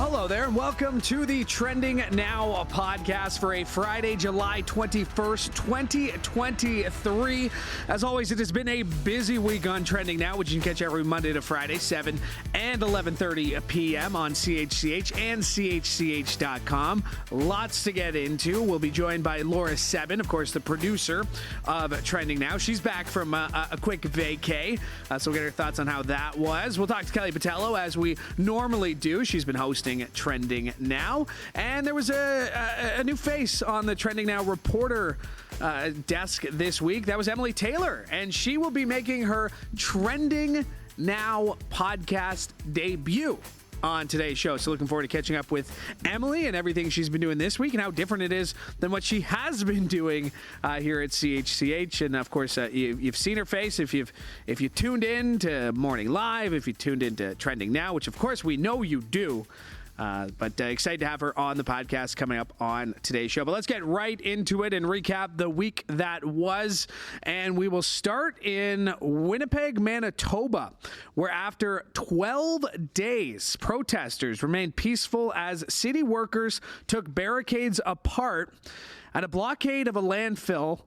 Well, hello there, and welcome to the Trending Now podcast for a Friday, July 21st, 2023. As always, it has been a busy week on Trending Now, which you can catch every Monday to Friday, 7 and 11:30 p.m. on CHCH and CHCH.com. Lots to get into. We'll be joined by Laura Sebben, of course, the producer of Trending Now. She's back from a quick vacay, so we'll get her thoughts on how that was. We'll talk to Kelly Botelho, as we normally do. She's been hosting Trending Now, and there was a new face on the Trending Now reporter desk this week. That was Emily Tayler, and she will be making her Trending Now podcast debut on today's show. So looking forward to catching up with Emily and everything she's been doing this week and how different it is than what she has been doing here at CHCH. And of course, you've seen her face if you tuned in to Morning Live, if you tuned into Trending Now, which of course we know you do. But excited to have her on the podcast coming up on today's show. But let's get right into it and recap the week that was. And we will start in Winnipeg, Manitoba, where after 12 days, protesters remained peaceful as city workers took barricades apart at a blockade of a landfill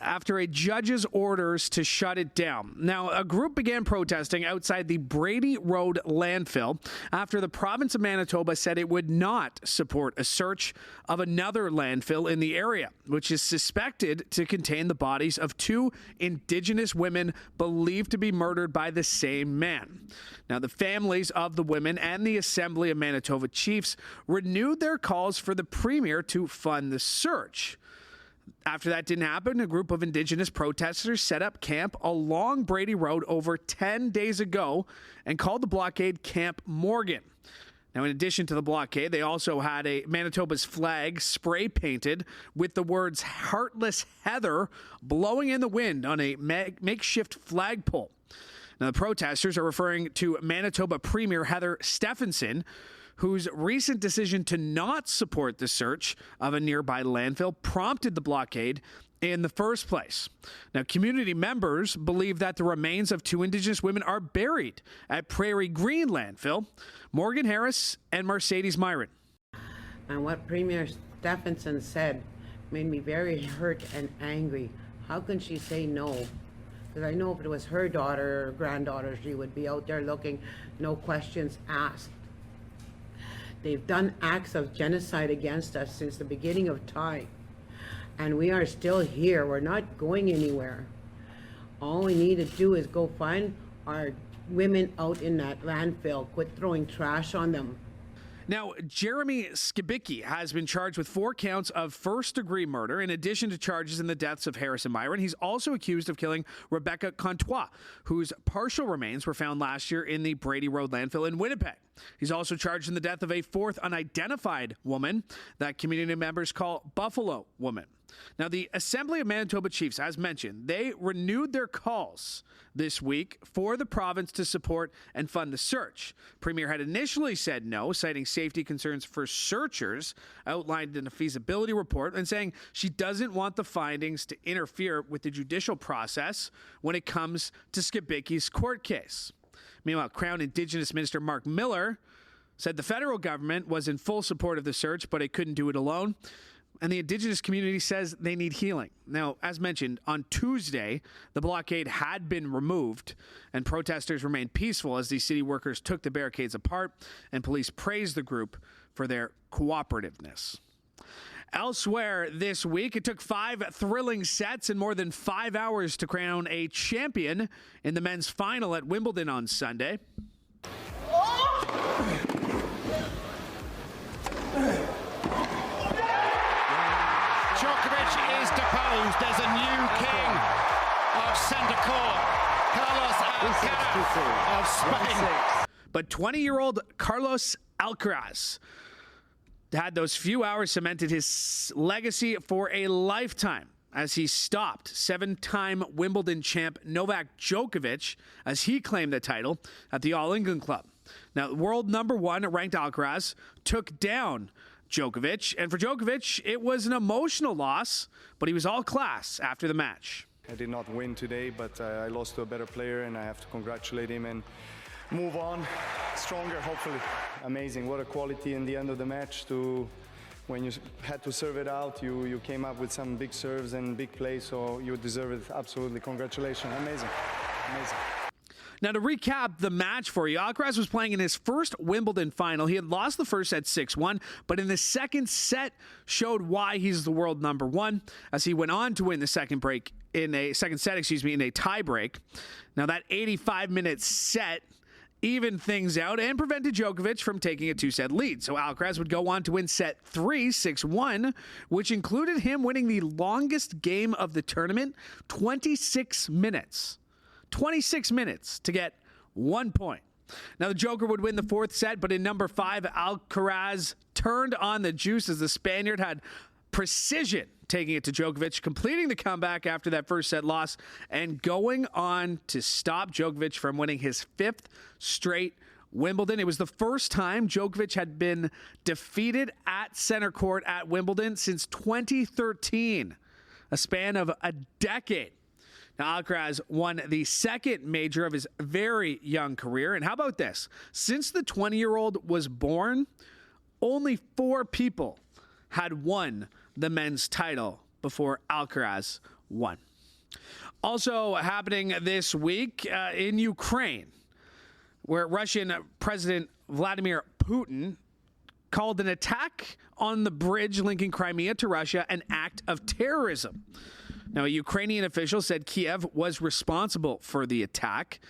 after a judge's orders to shut it down. Now, a group began protesting outside the Brady Road landfill after the province of Manitoba said it would not support a search of another landfill in the area, which is suspected to contain the bodies of two Indigenous women believed to be murdered by the same man. Now, the families of the women and the Assembly of Manitoba chiefs renewed their calls for the Premier to fund the search. After that didn't happen, a group of Indigenous protesters set up camp along Brady Road over 10 days ago and called the blockade Camp Morgan. Now, in addition to the blockade, they also had a Manitoba's flag spray painted with the words "Heartless Heather" blowing in the wind on a makeshift flagpole. Now, the protesters are referring to Manitoba Premier Heather Stefanson, whose recent decision to not support the search of a nearby landfill prompted the blockade in the first place. Now, community members believe that the remains of two Indigenous women are buried at Prairie Green landfill. Morgan Harris and Mercedes Myron. And what Premier Stefanson said made me very hurt and angry. How can she say no? Because I know if it was her daughter or granddaughter, she would be out there looking, no questions asked. They've done acts of genocide against us since the beginning of time. And we are still here. We're not going anywhere. All we need to do is go find our women out in that landfill. Quit throwing trash on them. Now, Jeremy Skibicki has been charged with 4 counts of first-degree murder, in addition to charges in the deaths of Harris and Myron. He's also accused of killing Rebecca Contois, whose partial remains were found last year in the Brady Road landfill in Winnipeg. He's also charged in the death of a 4th unidentified woman that community members call Buffalo Woman. Now, the Assembly of Manitoba Chiefs, as mentioned, they renewed their calls this week for the province to support and fund the search. Premier had initially said no, citing safety concerns for searchers outlined in a feasibility report, and saying she doesn't want the findings to interfere with the judicial process when it comes to Skibicki's court case. Meanwhile, Crown Indigenous Minister Mark Miller said the federal government was in full support of the search, but it couldn't do it alone. And the Indigenous community says they need healing. Now, as mentioned, on Tuesday, the blockade had been removed and protesters remained peaceful as these city workers took the barricades apart, and police praised the group for their cooperativeness. Elsewhere this week, it took 5 thrilling sets and more than 5 hours to crown a champion in the men's final at Wimbledon on Sunday. Is deposed as a new king of centre court, Carlos Alcaraz of Spain. But 20-year-old Carlos Alcaraz had those few hours cemented his legacy for a lifetime as he stopped 7-time Wimbledon champ Novak Djokovic as he claimed the title at the All England Club. Now, world number 1 ranked Alcaraz took down Djokovic, and for Djokovic, it was an emotional loss, but he was all class after the match. I did not win today, but I lost to a better player, and I have to congratulate him. And move on stronger, hopefully. Amazing. What a quality in the end of the match to when you had to serve it out, you came up with some big serves and big plays, so you deserve it. Absolutely. Congratulations. Amazing. Amazing. Now, to recap the match for you, Alcaraz was playing in his first Wimbledon final. He had lost the first set 6-1, but in the second set showed why he's the world number one, as he went on to win the second set, in a tie break. Now, that 85-minute set evened things out and prevented Djokovic from taking a 2-set lead. So Alcaraz would go on to win set 3, 6-1, which included him winning the longest game of the tournament, 26 minutes. 26 minutes to get 1 point. Now, the Joker would win the fourth set, but in number 5, Alcaraz turned on the juice as the Spaniard had precision taking it to Djokovic, completing the comeback after that first set loss and going on to stop Djokovic from winning his 5th straight Wimbledon. It was the first time Djokovic had been defeated at center court at Wimbledon since 2013, a span of a decade. Now, Alcaraz won the second major of his very young career. And how about this? Since the 20-year-old was born, only 4 people had won the men's title before Alcaraz won. Also happening this week in Ukraine, where Russian President Vladimir Putin called an attack on the bridge linking Crimea to Russia an act of terrorism. Now, a Ukrainian official said Kiev was responsible for the attack.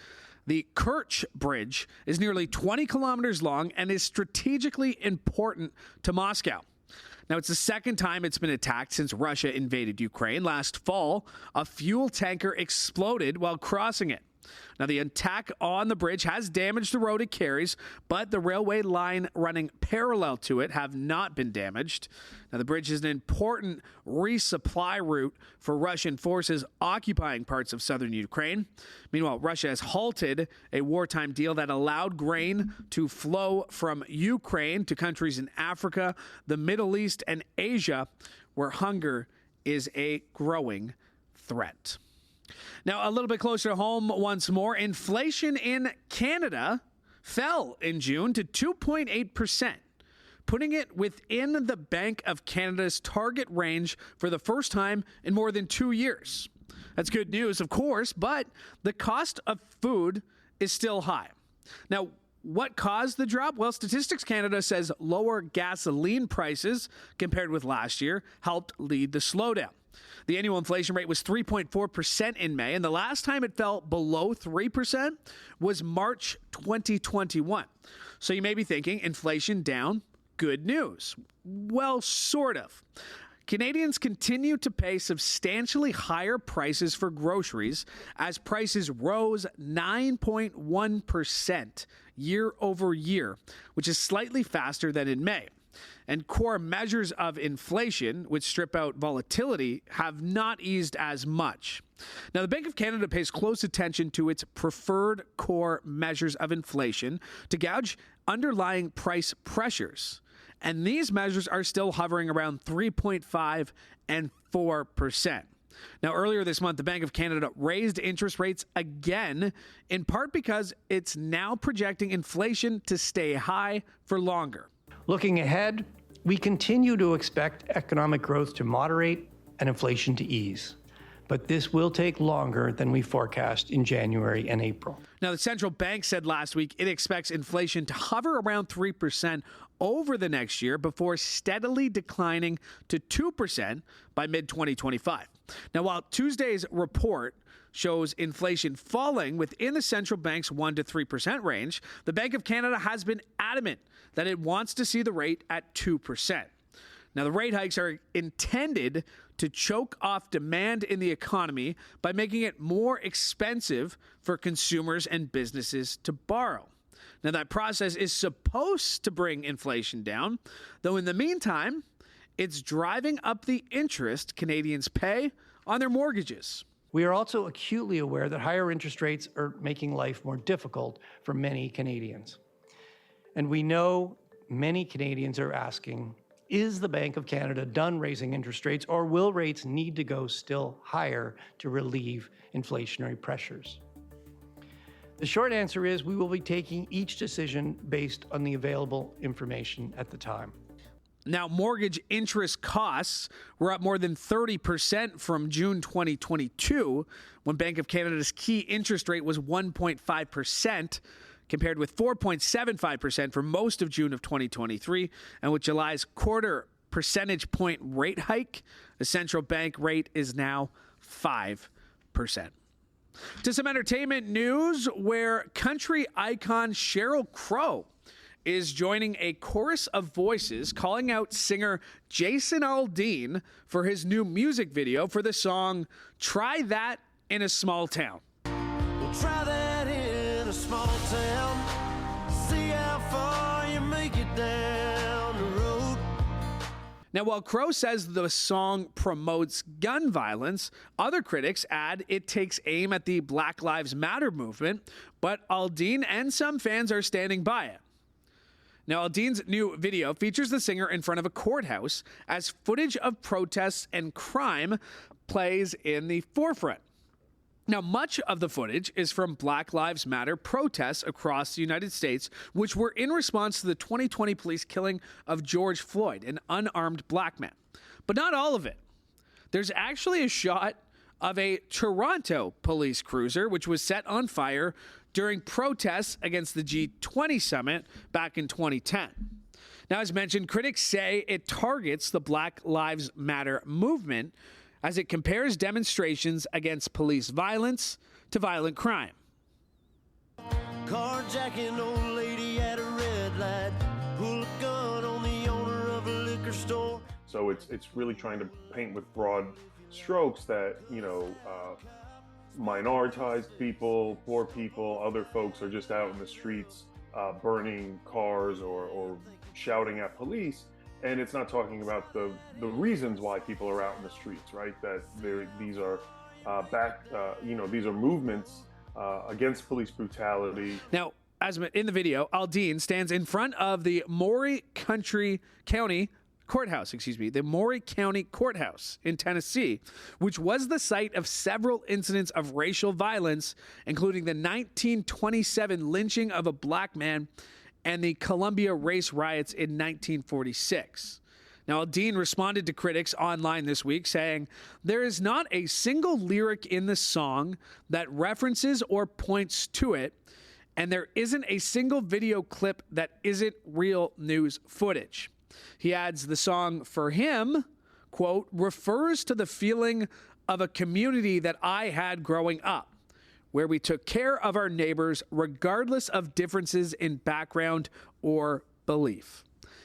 The Kerch Bridge is nearly 20 kilometers long and is strategically important to Moscow. Now, it's the second time it's been attacked since Russia invaded Ukraine. Last fall, a fuel tanker exploded while crossing it. Now, the attack on the bridge has damaged the road it carries, but the railway line running parallel to it have not been damaged. Now, the bridge is an important resupply route for Russian forces occupying parts of southern Ukraine. Meanwhile, Russia has halted a wartime deal that allowed grain to flow from Ukraine to countries in Africa, the Middle East, and Asia, where hunger is a growing threat. Now, a little bit closer to home once more, inflation in Canada fell in June to 2.8%, putting it within the Bank of Canada's target range for the first time in more than 2 years. That's good news, of course, but the cost of food is still high. Now, what caused the drop? Well, Statistics Canada says lower gasoline prices compared with last year helped lead the slowdown. The annual inflation rate was 3.4% in May, and the last time it fell below 3% was March 2021. So you may be thinking, inflation down, good news. Well, sort of. Canadians continue to pay substantially higher prices for groceries as prices rose 9.1% year over year, which is slightly faster than in May. And core measures of inflation, which strip out volatility, have not eased as much. Now, the Bank of Canada pays close attention to its preferred core measures of inflation to gauge underlying price pressures. And these measures are still hovering around 3.5 and 4%. Now, earlier this month, the Bank of Canada raised interest rates again, in part because it's now projecting inflation to stay high for longer. Looking ahead, we continue to expect economic growth to moderate and inflation to ease. But this will take longer than we forecast in January and April. Now, the central bank said last week it expects inflation to hover around 3% over the next year before steadily declining to 2% by mid-2025. Now, while Tuesday's report shows inflation falling within the central bank's 1% to 3% range, the Bank of Canada has been adamant that it wants to see the rate at 2%. Now, the rate hikes are intended to choke off demand in the economy by making it more expensive for consumers and businesses to borrow. Now, that process is supposed to bring inflation down, though in the meantime, it's driving up the interest Canadians pay on their mortgages. We are also acutely aware that higher interest rates are making life more difficult for many Canadians. And we know many Canadians are asking, is the Bank of Canada done raising interest rates, or will rates need to go still higher to relieve inflationary pressures? The short answer is we will be taking each decision based on the available information at the time. Now, mortgage interest costs were up more than 30% from June 2022, when Bank of Canada's key interest rate was 1.5%, compared with 4.75% for most of June of 2023. And with July's quarter percentage point rate hike, the central bank rate is now 5%. To some entertainment news, where country icon Sheryl Crow is joining a chorus of voices calling out singer Jason Aldean for his new music video for the song Try That in a Small Town. We'll try that in a small town, see how far you make it down the road. Now, while Crow says the song promotes gun violence, other critics add it takes aim at the Black Lives Matter movement, but Aldean and some fans are standing by it. Now, Aldean's new video features the singer in front of a courthouse as footage of protests and crime plays in the forefront. Now, much of the footage is from Black Lives Matter protests across the United States, which were in response to the 2020 police killing of George Floyd, an unarmed black man. But not all of it. There's actually a shot of a Toronto police cruiser, which was set on fire during protests against the G20 summit back in 2010. Now, as mentioned, critics say it targets the Black Lives Matter movement as it compares demonstrations against police violence to violent crime. Carjacking old lady at a red light, pull a gun on the owner of a liquor store. So it's really trying to paint with broad strokes that, minoritized people, poor people, other folks are just out in the streets burning cars or shouting at police. And it's not talking about the reasons why people are out in the streets, right? That these are these are movements against police brutality. Now, as in the video, Aldean stands in front of the Maury County Courthouse in Tennessee, which was the site of several incidents of racial violence, including the 1927 lynching of a black man and the Columbia race riots in 1946. Now, Aldean responded to critics online this week saying, "There is not a single lyric in the song that references or points to it, and there isn't a single video clip that isn't real news footage." He adds the song for him, quote, refers to the feeling of a community that I had growing up, where we took care of our neighbors regardless of differences in background or belief.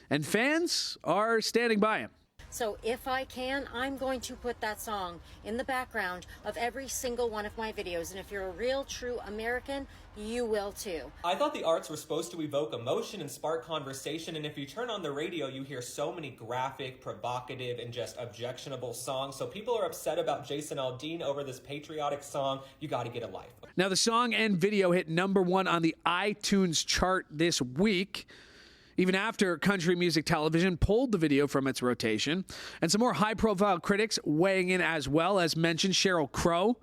And fans are standing by him. So if I can, I'm going to put that song in the background of every single one of my videos. And if you're a real, true American, you will too. I thought the arts were supposed to evoke emotion and spark conversation, and if you turn on the radio, you hear so many graphic, provocative, and just objectionable songs. So people are upset about Jason Aldean over this patriotic song. You got to get a life. Now, the song and video hit #1 on the iTunes chart this week, even after Country Music Television pulled the video from its rotation. And some more high-profile critics weighing in as well. As mentioned, Sheryl Crow,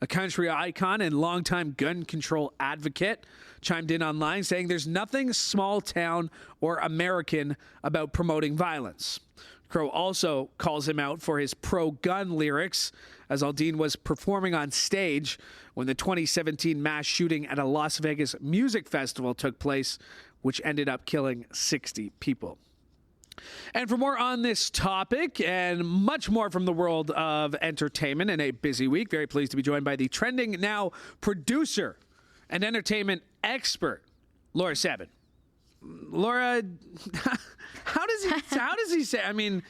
a country icon and longtime gun control advocate, chimed in online saying there's nothing small town or American about promoting violence. Crow also calls him out for his pro-gun lyrics, as Aldean was performing on stage when the 2017 mass shooting at a Las Vegas music festival took place, which ended up killing 60 people. And for more on this topic and much more from the world of entertainment in a busy week, very pleased to be joined by the Trending Now producer and entertainment expert, Laura Sebben. Laura, how does he say? I mean,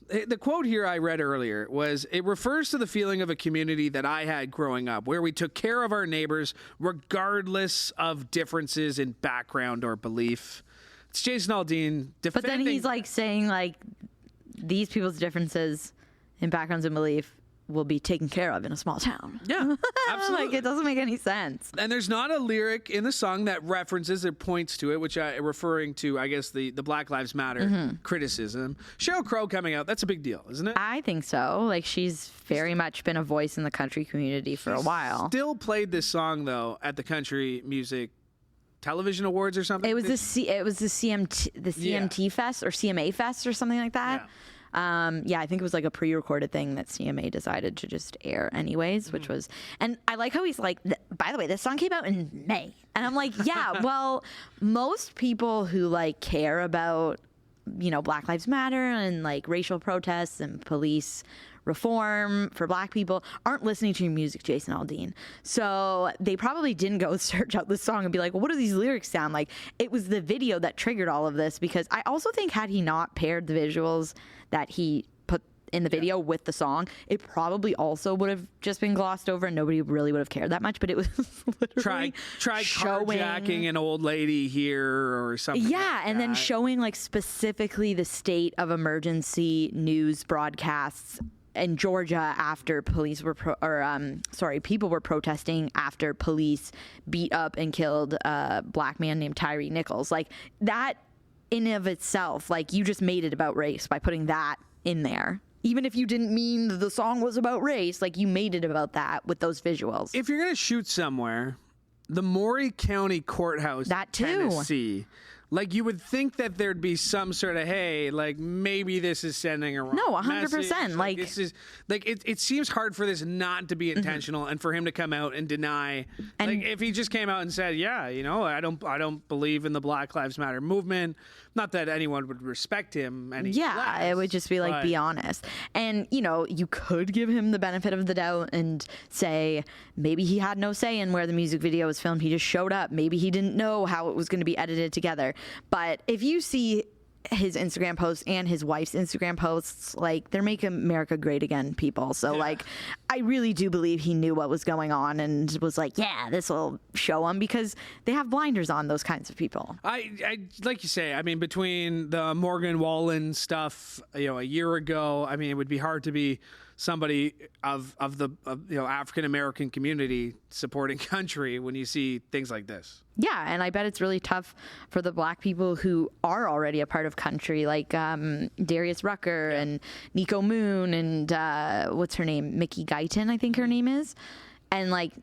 the quote here I read earlier was, it refers to the feeling of a community that I had growing up, where we took care of our neighbors regardless of differences in background or belief. It's Jason Aldean defending. But then he's like saying like these people's differences in backgrounds and belief will be taken care of in a small town. Yeah, absolutely. Like, it doesn't make any sense. And there's not a lyric in the song that references or points to it, which referring to, I guess, the Black Lives Matter criticism. Sheryl Crow coming out, that's a big deal, isn't it? I think so. Like, she's very much been a voice in the country community for a while. Still played this song, though, at the Country Music Television Awards or something. It was the CMT Fest or CMA Fest or something like that. Yeah. I think it was like a pre-recorded thing that CMA decided to just air anyways, which was, and I like how he's like, by the way, this song came out in May. And I'm like, yeah, well, most people who like care about, you know, Black Lives Matter and like racial protests and police reform for Black people aren't listening to your music, Jason Aldean. So they probably didn't go search out this song and be like, well, what do these lyrics sound like? It was the video that triggered all of this, because I also think had he not paired the visuals that he put in the video with the song, it probably also would have just been glossed over and nobody really would have cared that much. But it was literally try carjacking an old lady here or something. Yeah, like and that. then showing like specifically the state of emergency news broadcasts in Georgia after people were protesting after police beat up and killed a Black man named Tyree Nichols. Like, that in of itself, like, you just made it about race by putting that in there. Even if you didn't mean the song was about race, like, you made it about that with those visuals. If you're going to shoot somewhere, the Maury County Courthouse, that too. Tennessee, like, you would think that there'd be some sort of, hey, like, maybe this is sending a wrong message. 100%. Like, this is, like, it seems hard for this not to be intentional and for him to come out and deny. And like, if he just came out and said, yeah, you know, I don't believe in the Black Lives Matter movement. Not that anyone would respect him any less, it would just be like, be honest. And, you know, you could give him the benefit of the doubt and say maybe he had no say in where the music video was filmed. He just showed up. Maybe he didn't know how it was going to be edited together. But if you see his Instagram posts and his wife's Instagram posts, like, they're making America great again, people. So like, I really do believe he knew what was going on and was like, yeah, this will show him, because they have blinders on, those kinds of people. I like you say, I mean, between the Morgan Wallen stuff, you know, a year ago, I mean, it would be hard to be somebody of the you know, African American community supporting country when you see things like this. Yeah, and I bet it's really tough for the Black people who are already a part of country, like Darius Rucker and Nico Moon and what's her name, Mickey Guyton, I think her name is, and like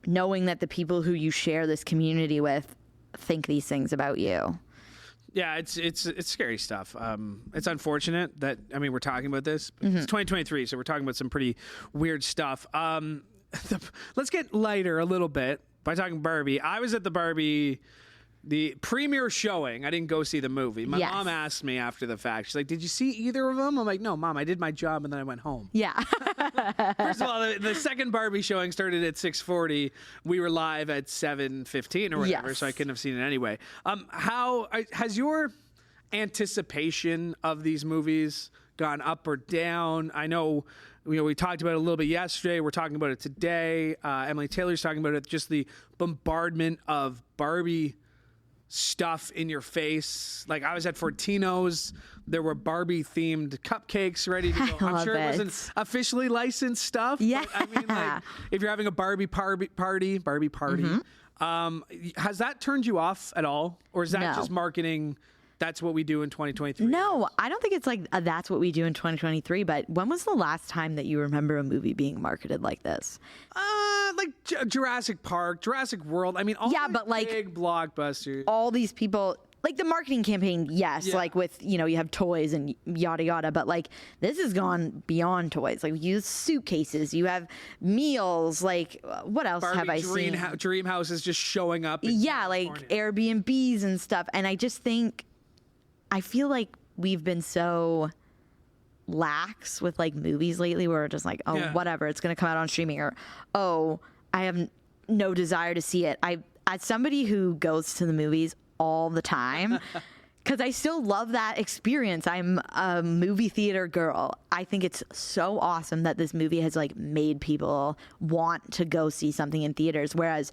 knowing that the people who you share this community with think these things about you. Yeah, it's scary stuff. It's unfortunate that, I mean, we're talking about this. It's 2023, so we're talking about some pretty weird stuff. Let's get lighter a little bit by talking Barbie. I was at the premiere showing. I didn't go see the movie. My mom asked me after the fact. She's like, did you see either of them? I'm like, no, Mom, I did my job and then I went home. Yeah. First of all, the second Barbie showing started at 6:40. We were live at 7:15 or whatever, so I couldn't have seen it anyway. How has your anticipation of these movies gone up or down? I know, you know, we talked about it a little bit yesterday. We're talking about it today. Emily Tayler's talking about it. Just the bombardment of Barbie stuff in your face. Like, I was at Fortino's. There were Barbie-themed cupcakes ready to go. I'm sure it wasn't officially licensed stuff. Yeah. But, I mean, like, if you're having a Barbie party, has that turned you off at all? Or is that just marketing? That's what we do in 2023? No, I don't think it's like that's what we do in 2023. But when was the last time that you remember a movie being marketed like this? Like Jurassic Park, Jurassic World. I mean, all but like big blockbusters. All these people, like the marketing campaign, like with, you know, you have toys and yada yada, but like this has gone beyond toys. Like, you use suitcases, you have meals, like what else Barbie have I seen? Dream houses just showing up. Like Airbnbs and stuff. And I feel like we've been so lax with like movies lately, where we're just like, whatever, it's going to come out on streaming, or, I have no desire to see it. As somebody who goes to the movies all the time, because I still love that experience. I'm a movie theater girl. I think it's so awesome that this movie has like made people want to go see something in theaters. Whereas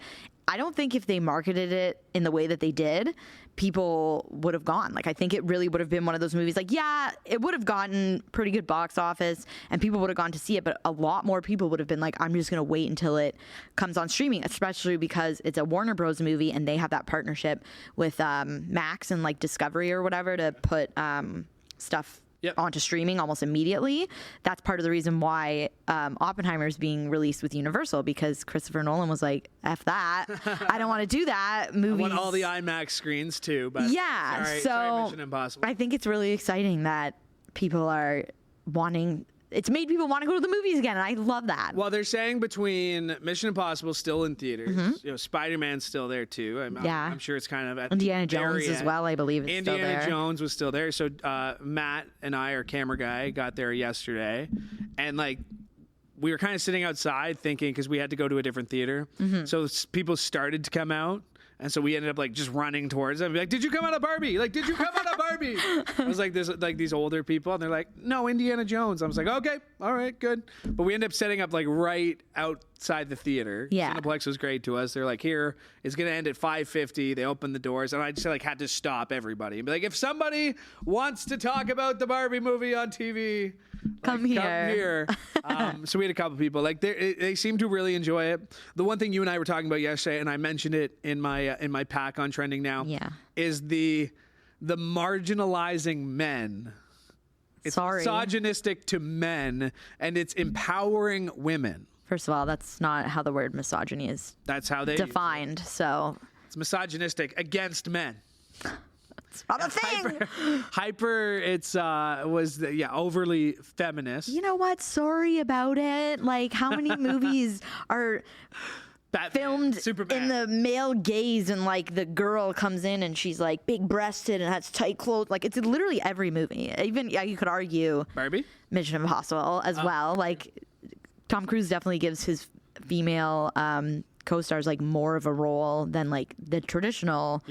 I don't think if they marketed it in the way that they did, people would have gone. Like, I think it really would have been one of those movies. Like, yeah, it would have gotten pretty good box office and people would have gone to see it, but a lot more people would have been like, I'm just going to wait until it comes on streaming, especially because it's a Warner Bros. Movie and they have that partnership with Max and like Discovery or whatever to put stuff onto streaming almost immediately. That's part of the reason why Oppenheimer is being released with Universal, because Christopher Nolan was like, F that. I don't want to do that. Movies. I want all the IMAX screens too. But yeah, sorry, Mission Impossible. I think it's really exciting that people are wanting. It's made people want to go to the movies again, and I love that. Well, they're saying between Mission Impossible still in theaters, Spider-Man's still there too. I'm sure it's kind of at Indiana Jones as well, I believe. Is still there. Indiana Jones was still there. So Matt and I, our camera guy, got there yesterday, and like we were kind of sitting outside thinking, because we had to go to a different theater, so people started to come out. And so we ended up like just running towards them, like, "Did you come out of Barbie? Like, did you come out of Barbie?" I was like, "There's like these older people," and they're like, "No, Indiana Jones." I was like, "Okay, all right, good." But we ended up setting up like right outside the theater. Yeah, Cineplex was great to us. They're like, "Here, it's gonna end at 5:50." They opened the doors, and I just like had to stop everybody and be like, "If somebody wants to talk about the Barbie movie on TV." Come here. So we had a couple people like they seem to really enjoy it. The one thing you and I were talking about yesterday, and I mentioned it in my pack on Trending Now, is the marginalizing men. It's misogynistic to men, and it's empowering women. First of all, that's not how the word misogyny is. That's how they defined. So it's misogynistic against men. It's not a thing. Hyper. It's was overly feminist. You know what? Sorry about it. Like, how many movies are filmed Superman. in the male gaze, and like the girl comes in and she's like big breasted and has tight clothes? Like, it's literally every movie. Even you could argue Barbie, Mission Impossible as well. Like, Tom Cruise definitely gives his female co-stars like more of a role than like the traditional.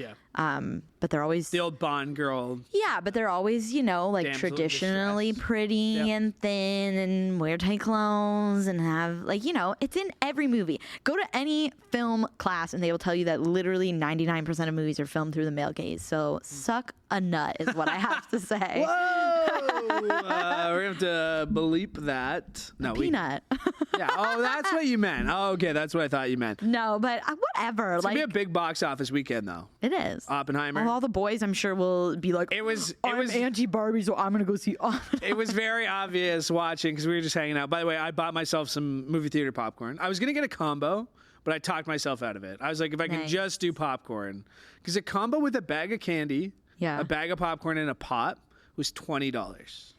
But they're always the old Bond girl. Yeah, but they're always, like traditionally pretty and thin and wear tight clothes and have like, it's in every movie. Go to any film class and they will tell you that literally 99% of movies are filmed through the male gaze. So suck a nut is what I have to say. Whoa! We're gonna have to bleep that. No, peanut. Yeah. Oh, that's what you meant. Oh, okay, that's what I thought you meant. No, but whatever. It's gonna be a big box office weekend, though. It is. Oppenheimer. All the boys, I'm sure, will be like, it was anti-Barbie, so I'm gonna go see Oppenheimer. It was very obvious watching because we were just hanging out. By the way, I bought myself some movie theater popcorn. I was gonna get a combo, but I talked myself out of it. I was like, if I can just do popcorn, because a combo with a bag of candy, a bag of popcorn, and a pop was $20.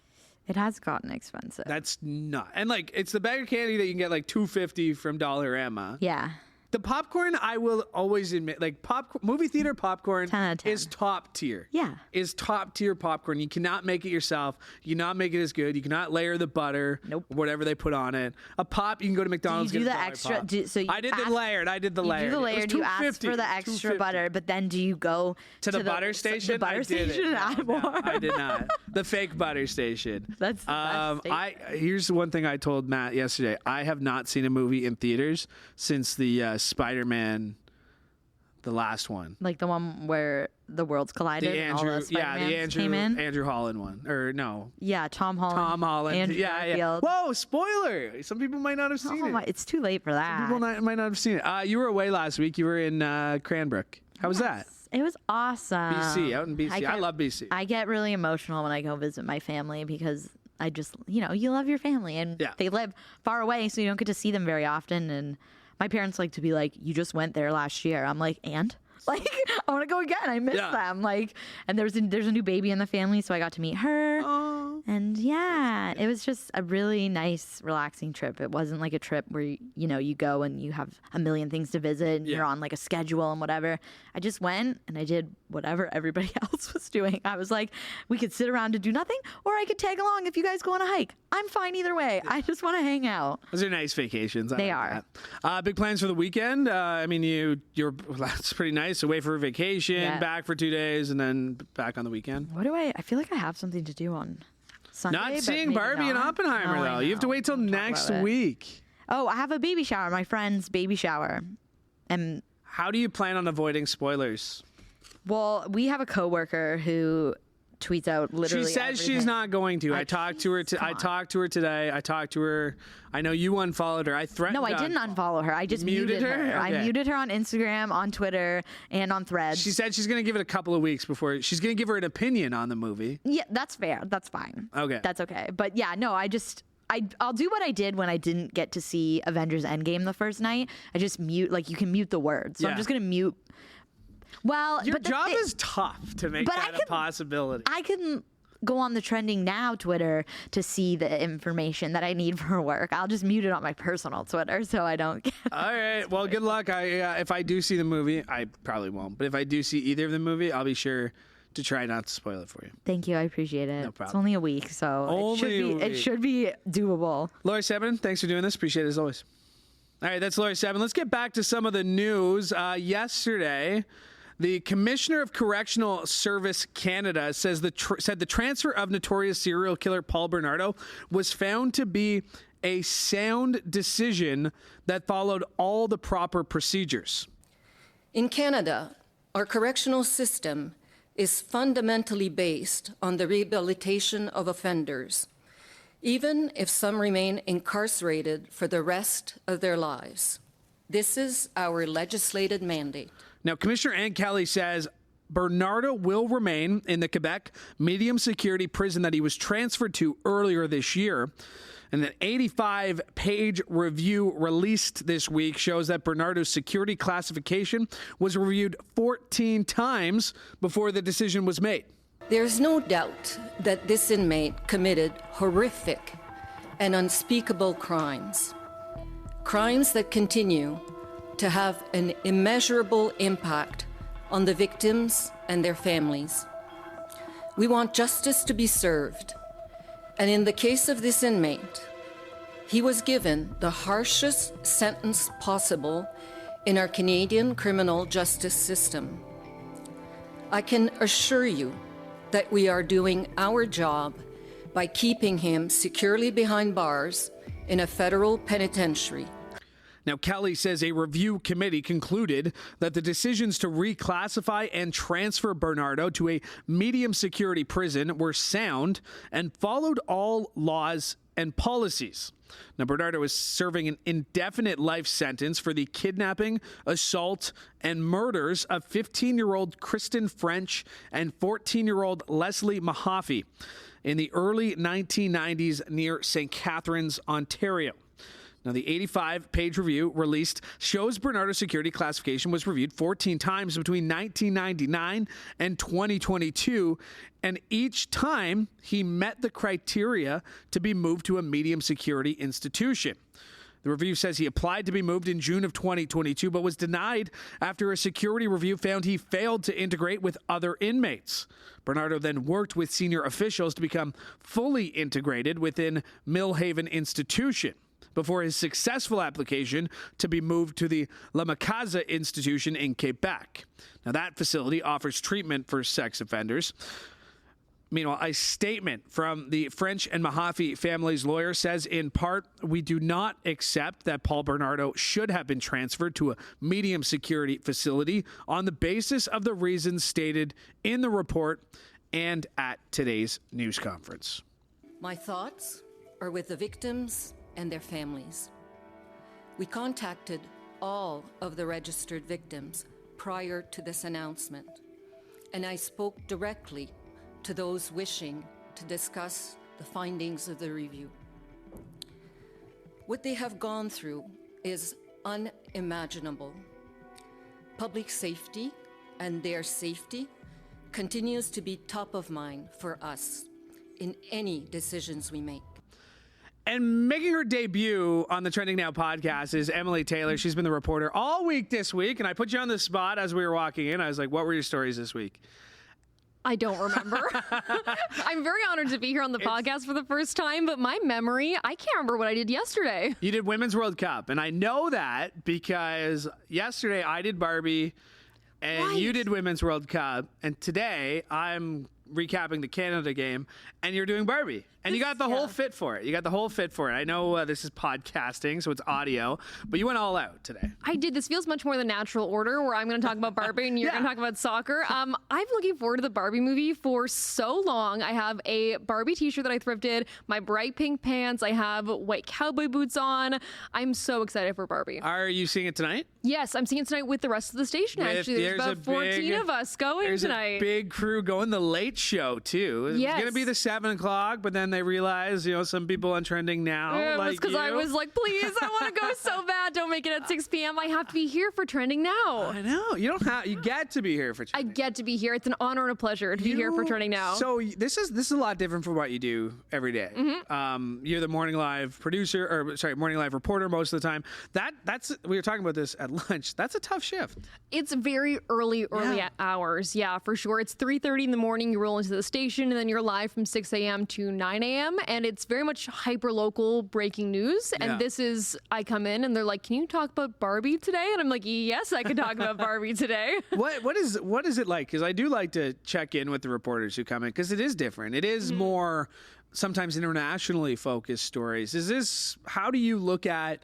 It has gotten expensive. That's not, and like it's the bag of candy that you can get like $2.50 from Dollarama. Yeah. The popcorn, I will always admit, like movie theater popcorn 10 out of 10. is top tier. Yeah. Is top tier popcorn. You cannot make it yourself. You cannot make it as good. You cannot layer the butter. Nope. Or whatever they put on it. A pop, you can go to McDonald's. Do you do get the extra? So I did the layered. You do the layered. You ask for the extra butter, but then do you go to the butter station? The butter station and add more. I did not. The fake butter station. That's the best here's one thing I told Matt yesterday. I have not seen a movie in theaters since the Spider-Man. The last one, like the one where the worlds collided. The Andrew, came in. Andrew Holland one, or no? Yeah, Tom Holland. Andrew Garfield. Whoa, spoiler! Some people might not have seen it. It's too late for that. Some people might not have seen it. You were away last week. You were in Cranbrook. How was that? It was awesome. BC, out in BC. I love BC. I get really emotional when I go visit my family because I just, you love your family and they live far away, so you don't get to see them very often. And my parents like to be like, you just went there last year. I'm like, and? Like, I want to go again. I miss them. Like, and there's a new baby in the family, so I got to meet her. Aww. And it was just a really nice, relaxing trip. It wasn't like a trip where, you go and you have a million things to visit and you're on like a schedule and whatever. I just went and I did whatever everybody else was doing. I was like, we could sit around and do nothing, or I could tag along if you guys go on a hike. I'm fine either way. I just want to hang out. Those are nice vacations. They are. Big plans for the weekend. That's pretty nice. Away for a vacation, back for 2 days, and then back on the weekend. I feel like I have something to do on Sunday. Not seeing Barbie and Oppenheimer, though. You have to wait till next week. Oh, I have a baby shower, my friend's baby shower. And How do you plan on avoiding spoilers? Well, we have a coworker who tweets out literally She says everything. she's not going to. I talked to her. I talked to her today. I talked to her. I know you unfollowed her. I threatened. No, I didn't unfollow her. I just muted her. Okay. I muted her on Instagram, on Twitter, and on Threads. She said she's going to give it a couple of weeks before she's going to give her an opinion on the movie. Yeah, that's fair. That's fine. Okay. That's okay. But yeah, no, I'll do what I did when I didn't get to see Avengers Endgame the first night. I just mute, like you can mute the words. So I'm just going to mute. Well, your job is tough to make that a possibility. I can go on the Trending Now Twitter to see the information that I need for work. I'll just mute it on my personal Twitter so I don't get All right. Well, good luck. If I do see the movie, I probably won't. But if I do see either of the movie, I'll be sure to try not to spoil it for you. Thank you. I appreciate it. No problem. It's only a week, so it should be doable. Laura Sebben, thanks for doing this. Appreciate it as always. All right, that's Laura Sebben. Let's get back to some of the news. Yesterday, the Commissioner of Correctional Service Canada said the transfer of notorious serial killer Paul Bernardo was found to be a sound decision that followed all the proper procedures. In Canada, our correctional system is fundamentally based on the rehabilitation of offenders, even if some remain incarcerated for the rest of their lives. This is our legislated mandate. Now, Commissioner Ann Kelly says Bernardo will remain in the Quebec medium security prison that he was transferred to earlier this year. And an 85-page review released this week shows that Bernardo's security classification was reviewed 14 times before the decision was made. There's no doubt that this inmate committed horrific and unspeakable crimes. Crimes that continue to have an immeasurable impact on the victims and their families. We want justice to be served, and in the case of this inmate, he was given the harshest sentence possible in our Canadian criminal justice system. I can assure you that we are doing our job by keeping him securely behind bars in a federal penitentiary. Now, Kelly says a review committee concluded that the decisions to reclassify and transfer Bernardo to a medium security prison were sound and followed all laws and policies. Now, Bernardo is serving an indefinite life sentence for the kidnapping, assault, and murders of 15-year-old Kristen French and 14-year-old Leslie Mahaffey in the early 1990s near St. Catharines, Ontario. Now, the 85-page review released shows Bernardo's security classification was reviewed 14 times between 1999 and 2022, and each time he met the criteria to be moved to a medium security institution. The review says he applied to be moved in June of 2022, but was denied after a security review found he failed to integrate with other inmates. Bernardo then worked with senior officials to become fully integrated within Millhaven Institution before his successful application to be moved to the La Macaza Institution in Quebec. Now, that facility offers treatment for sex offenders. Meanwhile, a statement from the French and Mahaffey family's lawyer says, in part, we do not accept that Paul Bernardo should have been transferred to a medium security facility on the basis of the reasons stated in the report and at today's news conference. My thoughts are with the victims and their families. We contacted all of the registered victims prior to this announcement, and I spoke directly to those wishing to discuss the findings of the review. What they have gone through is unimaginable. Public safety and their safety continues to be top of mind for us in any decisions we make. And making her debut on the Trending Now podcast is Emily Tayler. She's been the reporter all week this week, and I put you on the spot as we were walking in. I was like, what were your stories this week? I don't remember. I'm very honored to be here on the podcast for the first time, but my memory, I can't remember what I did yesterday. You did Women's World Cup, and I know that because yesterday I did Barbie, and you did Women's World Cup, and today I'm recapping the Canada game, and you're doing Barbie. And you got the whole fit for it. I know this is podcasting, so it's audio, but you went all out today. I did. This feels much more the natural order where I'm going to talk about Barbie and you're going to talk about soccer. I'm looking forward to the Barbie movie for so long. I have a Barbie t-shirt that I thrifted, my bright pink pants. I have white cowboy boots on. I'm so excited for Barbie. Are you seeing it tonight? Yes, I'm seeing it tonight with the rest of the station, actually. There's about 14 of us going tonight. There's a big crew going. The Late Show, too. It was going to be the 7 o'clock, but then they realized, some people on Trending Now, it was because I was like, please, I want to go so bad. Don't make it at 6 p.m. I have to be here for Trending Now. I know. You get to be here for Trending. I get to be here. It's an honor and a pleasure to be here for Trending Now. So this is a lot different from what you do every day. You're the morning live morning live reporter most of the time. That's we were talking about this at lunch. That's a tough shift. It's very early hours. Yeah, for sure. It's 3:30 in the morning. You roll into the station, and then you're live from 6 a.m. to 9 a.m. And it's very much hyper-local breaking news. And this is, I come in, and they're like, can you talk about Barbie today? And I'm like, yes, I can talk about Barbie today. What is it like? Because I do like to check in with the reporters who come in, because it is different. It is more sometimes internationally focused stories. How do you look at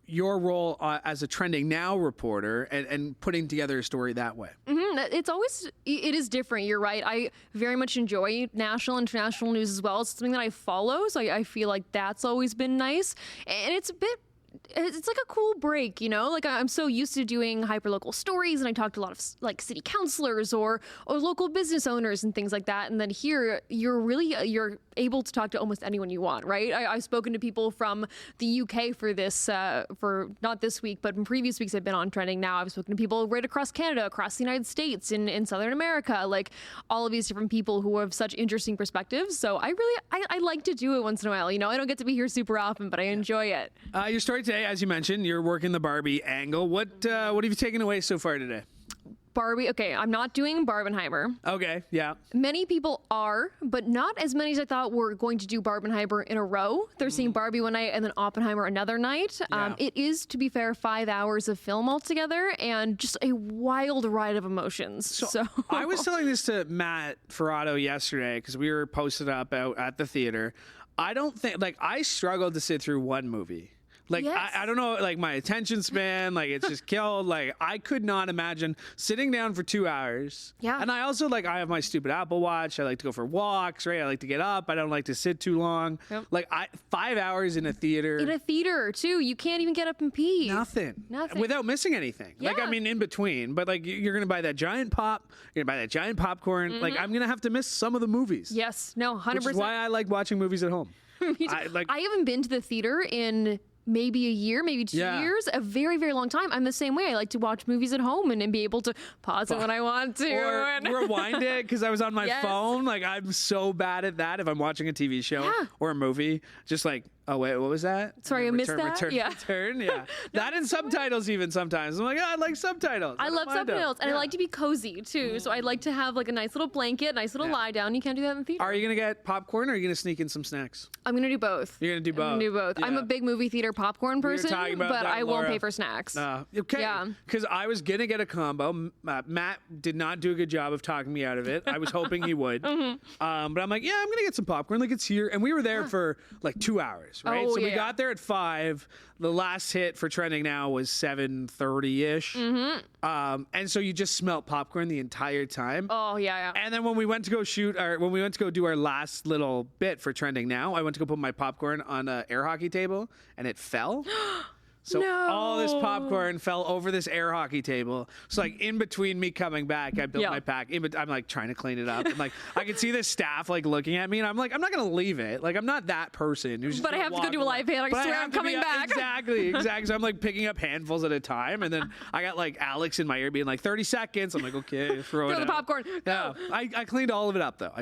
your role as a Trending Now reporter and putting together a story that way? It is different. You're right. I very much enjoy national, international news as well. It's something that I follow, so I feel like that's always been nice. And it's like a cool break, Like I'm so used to doing hyper-local stories, and I talk to a lot of like city councilors or local business owners and things like that. And then here, you're able to talk to almost anyone you want, right? I've spoken to people from the UK for this, for not this week, but in previous weeks I've been on Trending Now. I've spoken to people right across Canada, across the United States, in Southern America, like all of these different people who have such interesting perspectives. So I like to do it once in a while. I don't get to be here super often, but I enjoy it. Your story today, as you mentioned, you're working the Barbie angle. What have you taken away so far today? Barbie. Okay, I'm not doing Barbenheimer. Okay, yeah. Many people are, but not as many as I thought were going to do Barbenheimer in a row. They're seeing Barbie one night and then Oppenheimer another night. It is, to be fair, 5 hours of film altogether and just a wild ride of emotions. So I was telling this to Matt Ferrato yesterday because we were posted up out at the theater. I don't think, I struggled to sit through one movie. I don't know, my attention span, it's just killed. I could not imagine sitting down for 2 hours. Yeah. And I also, I have my stupid Apple Watch. I like to go for walks, right? I like to get up. I don't like to sit too long. Yep. 5 hours in a theater. In a theater, too. You can't even get up and pee. Nothing. Without missing anything. Yeah. In between. But, you're going to buy that giant pop. You're going to buy that giant popcorn. I'm going to have to miss some of the movies. Yes. No, 100%. Which is why I like watching movies at home. I haven't been to the theater in maybe a year, maybe 2 years, a very, very long time. I'm the same way. I like to watch movies at home and be able to pause it when I want to. Or rewind it because I was on my phone. I'm so bad at that if I'm watching a TV show or a movie. Just oh, wait, what was that? Sorry, I missed that? Return. Yeah. That and subtitles even sometimes. I'm like, I like subtitles. I love subtitles. And I like to be cozy, too. So I like to have, a nice little blanket, nice little lie down. You can't do that in the theater. Are you going to get popcorn or are you going to sneak in some snacks? I'm going to do both. You're going to do both? I'm going to do both. Yeah. I'm a big movie theater popcorn person, but I won't pay for snacks. Okay. Yeah. Because I was going to get a combo. Matt did not do a good job of talking me out of it. I was hoping he would. But I'm like, yeah, I'm going to get some popcorn. It's here. And we were there for 2 hours, right? Oh, so we got there at 5. The last hit for Trending Now was 7:30-ish. And so you just smelt popcorn the entire time. Oh, yeah. And then when we went to go do our last little bit for Trending Now, I went to go put my popcorn on an air hockey table and it fell. So all this popcorn fell over this air hockey table. So in between me coming back, I built my pack. I'm trying to clean it up. And I could see the staff looking at me, and I'm I'm not gonna leave it. I'm not that person who's. But I have to go do a live hand. I swear I'm coming back. Exactly. So I'm picking up handfuls at a time, and then I got Alex in my ear being 30 seconds. I'm okay, throw the popcorn. No, I cleaned all of it up though.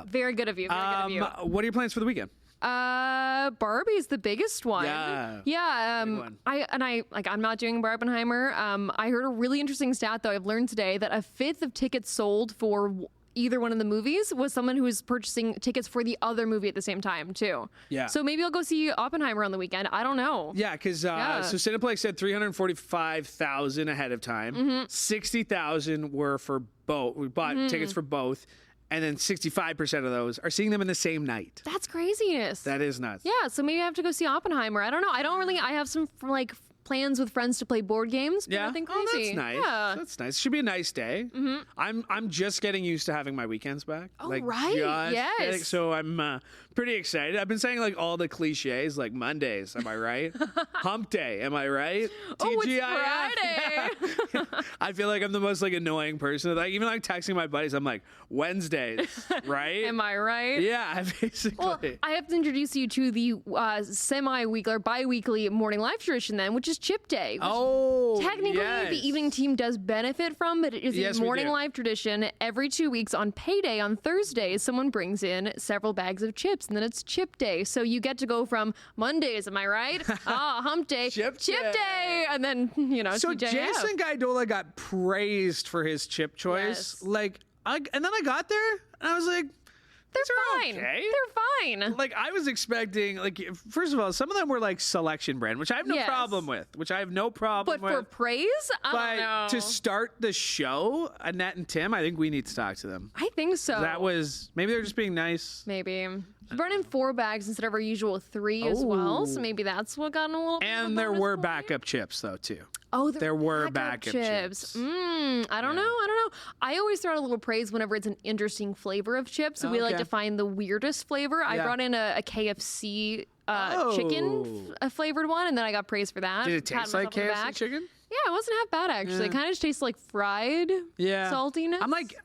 Very good of you. What are your plans for the weekend? Barbie's the biggest one. Yeah. I'm not doing Barbenheimer. I heard a really interesting stat though I've learned today that a fifth of tickets sold for either one of the movies was someone who was purchasing tickets for the other movie at the same time too. Yeah. So maybe I'll go see Oppenheimer on the weekend. I don't know. Yeah, because so Cineplex said 345,000 ahead of time. 60,000 were for both. We bought tickets for both. and then 65% of those are seeing them in the same night. That's craziness. That is nuts. Yeah, so maybe I have to go see Oppenheimer. I don't know. I have some like plans with friends to play board games, but nothing crazy. Oh, that's nice. Yeah. That's nice. Should be a nice day. Mm-hmm. I'm just getting used to having my weekends back. Oh, right. Yes. So I'm pretty excited. I've been saying like all the cliches, like Mondays, am I right? Hump day, am I right? Oh, TGIF. it's Friday. I feel like I'm the most like annoying person. Like even like texting my buddies, I'm like Wednesdays, right? Am I right? Yeah, basically. Well, I have to introduce you to the semi-weekly or bi-weekly morning live tradition then, which is Chip Day. Which technically, the evening team does benefit from, but it is a morning live tradition. Every 2 weeks on payday on Thursdays, someone brings in several bags of chips, and then it's Chip Day. So you get to go from Mondays, am I right? Hump Day, Chip Day, and then, So TJF. Jason Gaidola got praised for his chip choice. Yes. And then I got there, and I was like, They're are fine. okay. They're fine. Like, I was expecting, first of all, some of them were like selection brand, which I have no problem with. But for praise? I don't know. To start the show, Annette and Tim, I think we need to talk to them. I think so. Maybe they're just being nice. Maybe. He brought in 4 bags instead of our usual 3 as well, so maybe that's what got in a little bit of a And there bonus were point. backup chips, though, too. Oh, there were backup chips. I don't know. I always throw out a little praise whenever it's an interesting flavor of chips. So we like to find the weirdest flavor. I brought in a KFC chicken flavored one, and then I got praise for that. Did it taste like KFC chicken? Yeah, it wasn't half bad actually. It kind of just tastes like fried saltiness. I'm like,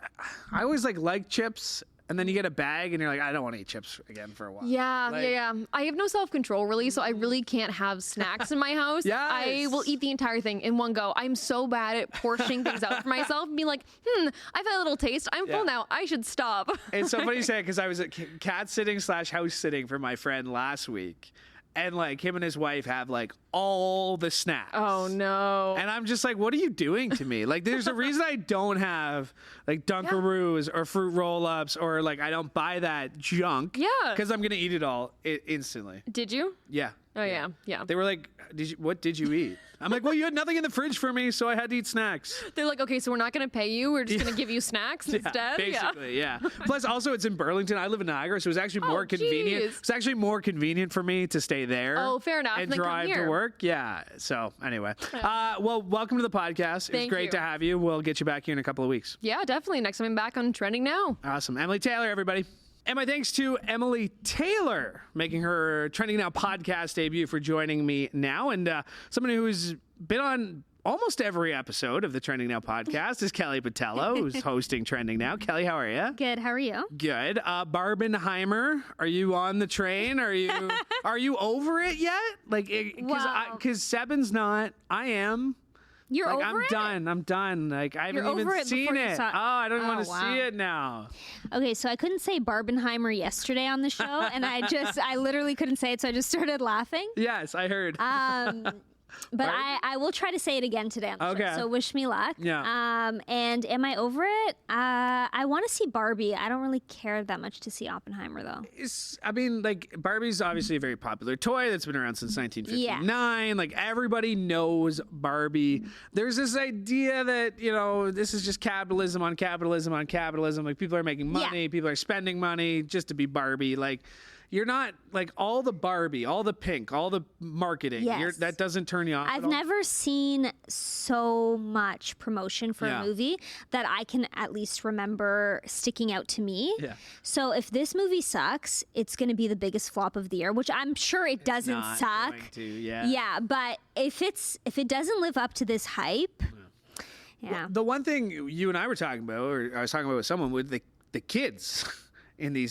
I always like chips. And then you get a bag and you're like, I don't want to eat chips again for a while. Yeah. I have no self-control really, so I really can't have snacks in my house. Yes. I will eat the entire thing in one go. I'm so bad at portioning things out for myself and be like, I've had a little taste. I'm full now. I should stop. It's so funny you say it because I was at cat sitting / house sitting for my friend last week. And like him and his wife have like all the snacks. Oh no. And I'm just like, what are you doing to me? Like there's a reason I don't have like Dunkaroos or fruit roll-ups or like I don't buy that junk. Yeah. Because I'm gonna eat it all instantly. Did you? Yeah. Oh yeah. They were like, what did you eat? I'm like, well, you had nothing in the fridge for me, so I had to eat snacks. They're like, okay, so we're not going to pay you. We're just going to give you snacks instead. Basically, yeah. Plus, also, it's in Burlington. I live in Niagara, so it's actually more convenient. It's actually more convenient for me to stay there. Oh, fair enough. And then drive come here. to work. Yeah. So anyway, well, welcome to the podcast. It was great to have you. We'll get you back here in a couple of weeks. Yeah, definitely. Next time I'm back on Trending Now. Awesome. Emily Tayler, everybody. And my thanks to Emily Tayler, making her Trending Now podcast debut, for joining me now. And someone who's been on almost every episode of the Trending Now podcast is Kelly Botelho, who's hosting Trending Now. Kelly, how are you? Good. How are you? Good. Barbenheimer, are you on the train? Are you over it yet? Like, because Sebben's not. I am. You're over it? I'm done. Like, I haven't even seen it. I don't want to see it now. Okay, so I couldn't say Barbenheimer yesterday on the show, and I literally couldn't say it, so I just started laughing. Yes, I heard. But I will try to say it again today on the show, so wish me luck. Yeah. And am I over it? I want to see Barbie. I don't really care that much to see Oppenheimer, though. Barbie's obviously a very popular toy that's been around since 1959. Yeah. Like, everybody knows Barbie. There's this idea that, this is just capitalism on capitalism on capitalism. Like, people are making money, people are spending money just to be Barbie. Like, you're not, like, all the Barbie, all the pink, all the marketing, that doesn't turn you off. I've never seen so much promotion for a movie that I can at least remember sticking out to me. Yeah. So if this movie sucks, it's going to be the biggest flop of the year, which I'm sure it doesn't suck. Yeah, but if it doesn't live up to this hype, Well, the one thing you and I were talking about, or I was talking about with someone, with the kids. In the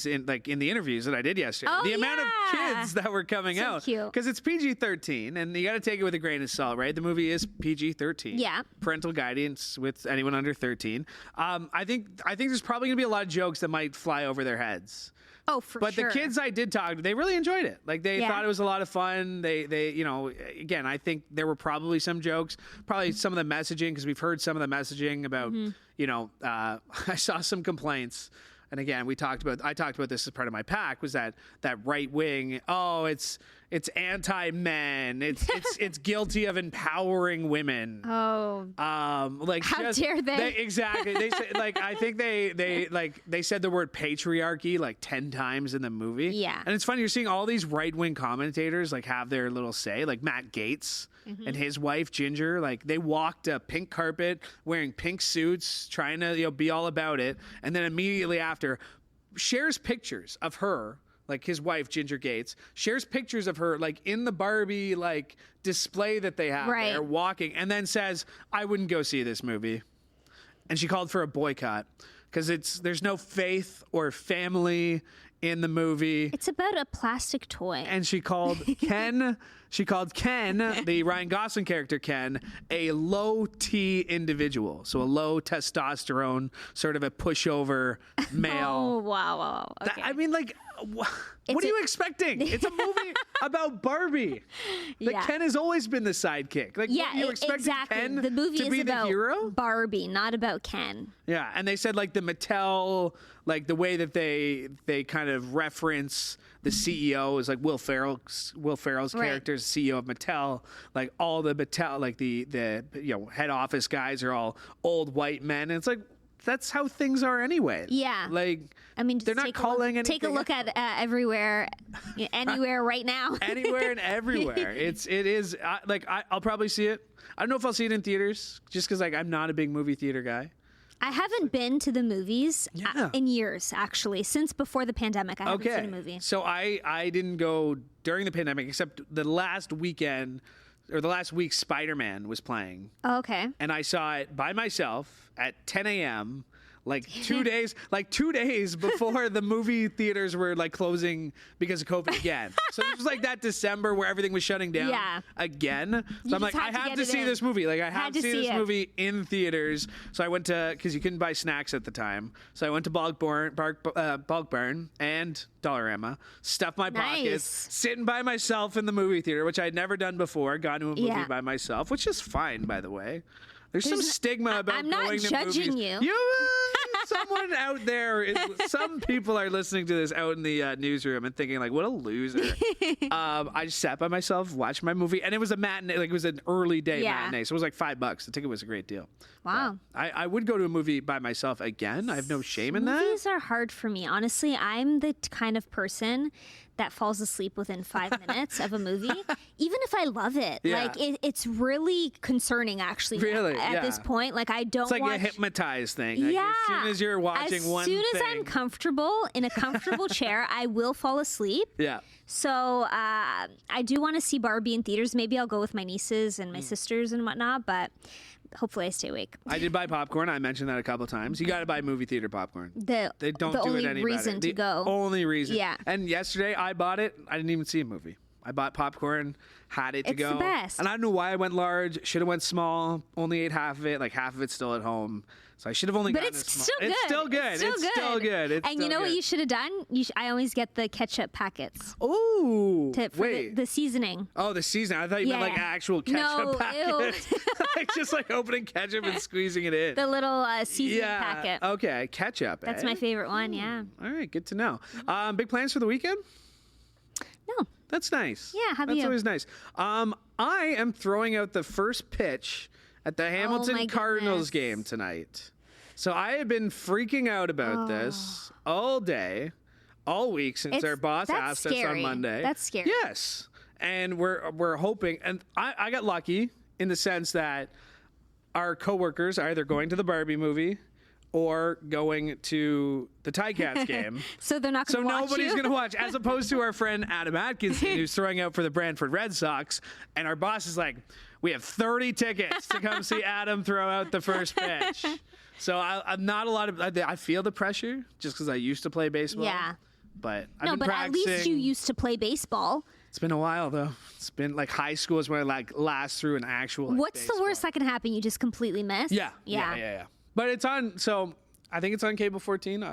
interviews that I did yesterday, the amount of kids that were coming out, because it's PG-13, and you got to take it with a grain of salt, right? The movie is PG-13. Yeah. Parental guidance with anyone under 13. I think there's probably gonna be a lot of jokes that might fly over their heads. Oh, for sure. But the kids I did talk to, they really enjoyed it. Like, they thought it was a lot of fun. They again, I think there were probably some jokes, probably some of the messaging, because we've heard some of the messaging about, I saw some complaints. and again, I talked about this as part of my pack, was that right wing, it's anti-men. It's guilty of empowering women. Oh. How dare they? Exactly. They said, I think they said the word patriarchy 10 times in the movie. Yeah. And it's funny, you're seeing all these right-wing commentators have their little say, like Matt Gaetz and his wife Ginger, they walked a pink carpet wearing pink suits, trying to be all about it, and then immediately after shares pictures of her, his wife Ginger Gaetz shares pictures of her in the Barbie display that they have there walking, and then says, I wouldn't go see this movie. And she called for a boycott because there's no faith or family in the movie. It's about a plastic toy. And she called Ken, the Ryan Gosling character Ken, a low T individual. So a low testosterone, sort of a pushover male. Oh, wow. Okay. What are you expecting? It's a movie about Barbie. Ken has always been the sidekick. You expecting exactly. Ken the movie to is be about the hero? Barbie, not about Ken. Yeah, and they said the Mattel, the way that they kind of reference the CEO is Will Ferrell's character is the CEO of Mattel. All the Mattel, the head office guys are all old white men. And it's that's how things are anyway. Yeah. They're not calling anything. Take a look at everywhere, anywhere right now. Anywhere and everywhere. It is I'll probably see it. I don't know if I'll see it in theaters, just because I'm not a big movie theater guy. I haven't been to the movies in years, actually, since before the pandemic. I haven't seen a movie. So I didn't go during the pandemic, except the last weekend. Or the last week, Spider-Man was playing. Oh, okay. And I saw it by myself at 10 a.m., 2 days before the movie theaters were closing because of COVID again. So it was that December where everything was shutting down again. So I'm I have to see this movie. I have to see this movie in theaters. So I went to, because you couldn't buy snacks at the time. So I went to Bogburn and Dollarama, stuffed my pockets, sitting by myself in the movie theater, which I'd never done before, gone to a movie by myself, which is fine, by the way. There's some stigma about I'm not going to judging movies. you. Someone out there, some people are listening to this out in the newsroom and thinking what a loser. I just sat by myself, watched my movie, and it was a matinee, it was an early day matinee, so it was $5. The ticket was a great deal. Wow. I would go to a movie by myself again. I have no shame in that. Movies are hard for me. Honestly, I'm the kind of person that falls asleep within 5 minutes of a movie, even if I love it. Yeah. It's really concerning, actually. Really? At this point, I don't. It's a hypnotized thing. Yeah. As soon as you're watching one thing. As soon as I'm comfortable in a comfortable chair, I will fall asleep. Yeah. So I do want to see Barbie in theaters. Maybe I'll go with my nieces and my sisters and whatnot, but hopefully I stay awake. I did buy popcorn. I mentioned that a couple times. You got to buy movie theater popcorn. They don't the do only it any reason better. to go. Only reason. Yeah. And yesterday I bought it. I didn't even see a movie. I bought popcorn, had it to go. It's the best. And I don't know why I went large. Should have went small. Only ate half of it. Half of it's still at home. So I should have only gotten But it's a small. still good. It's still good. It's still good. And you know what you should have done? I always get the ketchup packets. Ooh. For the seasoning. Oh, the seasoning. I thought you meant actual ketchup packet. Just opening ketchup and squeezing it in. The little seasoning packet. Okay, ketchup. That's my favorite one, yeah. All right, good to know. Big plans for the weekend? No. That's nice. Yeah, how about That's you? always nice. I am throwing out the first pitch at the Hamilton Cardinals game tonight. So I have been freaking out about this all day, all week since our boss asked us on Monday. That's scary. Yes. And we're hoping, and I got lucky in the sense that our coworkers are either going to the Barbie movie or going to the Ticats game. So they're not going to watch nobody's going to watch, as opposed to our friend Adam Atkinson, who's throwing out for the Brantford Red Sox. And our boss is like, we have 30 tickets to come see Adam throw out the first pitch. So I'm not a lot of, I feel the pressure just because I used to play baseball. Yeah. But I've been but practicing. at least you used to play baseball. It's been a while though. It's been high school is when I last through an actual. What's baseball. the worst that can happen? You just completely miss? Yeah. But it's on, so I think it's on Cable 14.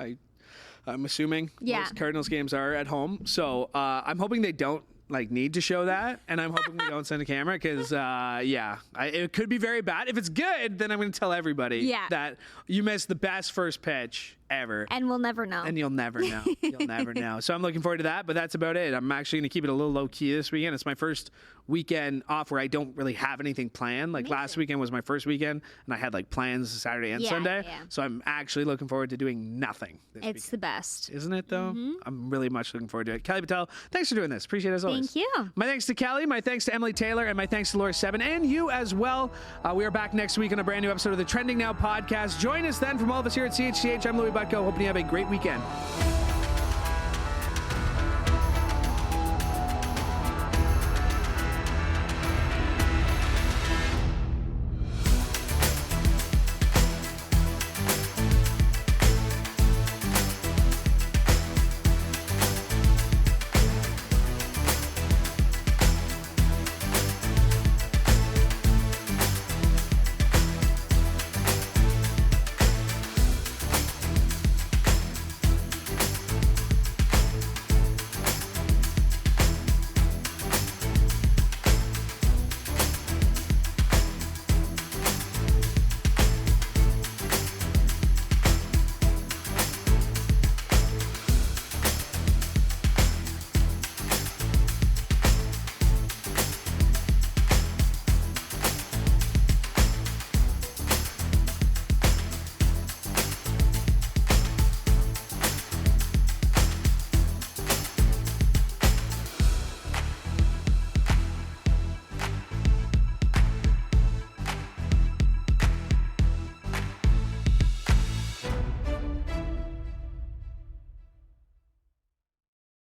I'm assuming most Cardinals games are at home. So I'm hoping they don't need to show that, and I'm hoping we don't send a camera because it could be very bad. If it's good, then I'm going to tell everybody that you missed the best first pitch ever. And we'll never know. And you'll never know. You'll never know. So I'm looking forward to that, but that's about it. I'm actually going to keep it a little low key this weekend. It's my first weekend off where I don't really have anything planned. Like last weekend was my first weekend, and I had like plans Saturday and Sunday. Yeah. So I'm actually looking forward to doing nothing this It's the best. Isn't it, though? I'm really much looking forward to it. Kelly Botelho, thanks for doing this. Appreciate it as always. Thank you. My thanks to Kelly, my thanks to Emily Tayler, and my thanks to Laura Sebben, and you as well. We are back next week on a brand new episode of the Trending Now podcast. Join us then from all of us here at CHCH. I'm Louie Butko. Hoping you have a great weekend.